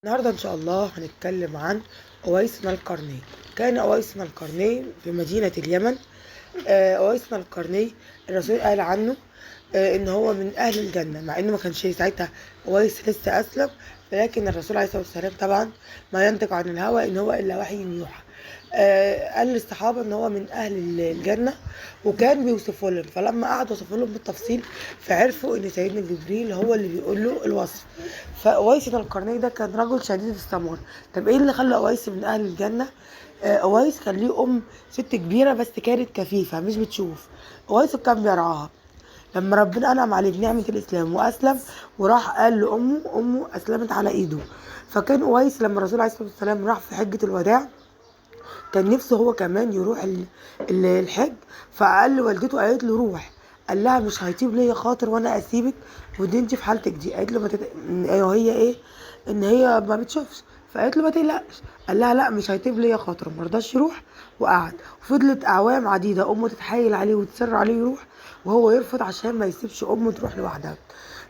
النهارده إن شاء الله هنتكلم عن أويس بن القرني. كان أويس بن القرني في مدينة اليمن. أويس بن القرني الرسول قال عنه إن هو من أهل الجنة، مع إنه ما كانش ساعتها أويس لسه أسلم، ولكن الرسول عليه الصلاة والسلام طبعا ما ينطق عن الهوى إن هو إلا وحي يوحى. قال للصحابة إن هو من أهل الجنة، وكان بيوصفه لهم، فلما قعد وصفه لهم بالتفصيل فعرفوا إن سيدنا جبريل هو اللي بيقول له الوصف. فأويس بن القرني ده كان رجل شديد السمر. طب إيه اللي خلى أويس من أهل الجنة؟ أويس كان ليه ست كبيرة بس كانت كفيفة مش بتشوف. أويس كان بيرعاها. لما ربنا أنعم عليه بنعمة الإسلام وأسلم، وراح قال لأمه، أمه أسلمت على إيده. فكان أويس لما الرسول عليه الصلاة والسلام راح في حجة الوداع كان نفسه هو كمان يروح الحج. فقال لوالدته، قالت له روح. قال لها مش هيطيب ليا خاطر وانا اسيبك ودي انت في حالتك دي. قالت له ما هي ايه؟ ان هي ما بتشوفش. فقالت له ما تقلقش. قال لها لا مش هيطيب ليا خاطر، ما رضاش يروح وقعد. وفضلت اعوام عديده امه تتحايل عليه وتصر عليه يروح، وهو يرفض عشان ما يسيبش امه تروح لوحدها.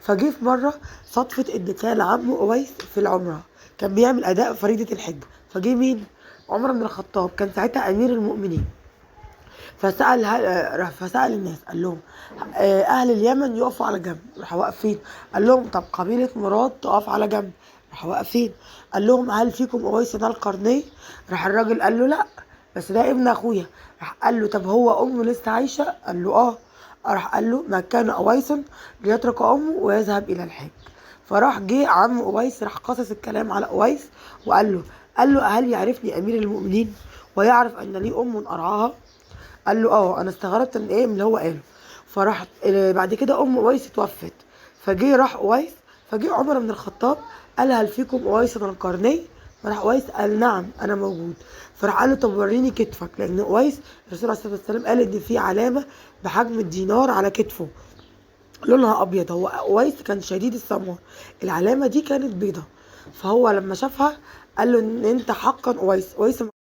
فجه في مره صدفه ان كان عمه اويس في العمره، كان بيعمل اداء فريضه الحج. فجه مين؟ عمر بن الخطاب، كان ساعتها امير المؤمنين. فسأل الناس، قال لهم اهل اليمن يقفوا على جنب. راحوا واقفين. قال لهم طب قبيله مراد تقف على جنب. راحوا واقفين. قال لهم هل فيكم اويس بن القرني؟ راح الراجل قال له لا، بس ده ابن اخويا. راح قال له طب هو امه لسه عايشه؟ قال له اه. راح قال له ما كان اويس ليترك امه ويذهب الى الحج. فراح جه عم اويس، راح قصص الكلام على اويس وقال له هل يعرفني امير المؤمنين ويعرف ان لي ارعاها؟ قال له اه. انا استغربت من ايه من اللي هو قاله. فراح بعد كده ام اويس اتوفت. راح اويس. فجه عمر بن الخطاب قال هل فيكم اويس بن القرني؟ فراح اويس قال نعم انا موجود. فراح قال له طب وريني كتفك، لان اويس الرسول عليه الصلاه والسلام قال ان في علامه بحجم الدينار على كتفه لونها ابيض. هو اويس كان شديد السمر، العلامه دي كانت بيضه. فهو لما شافها قال له ان انت حقا اويس.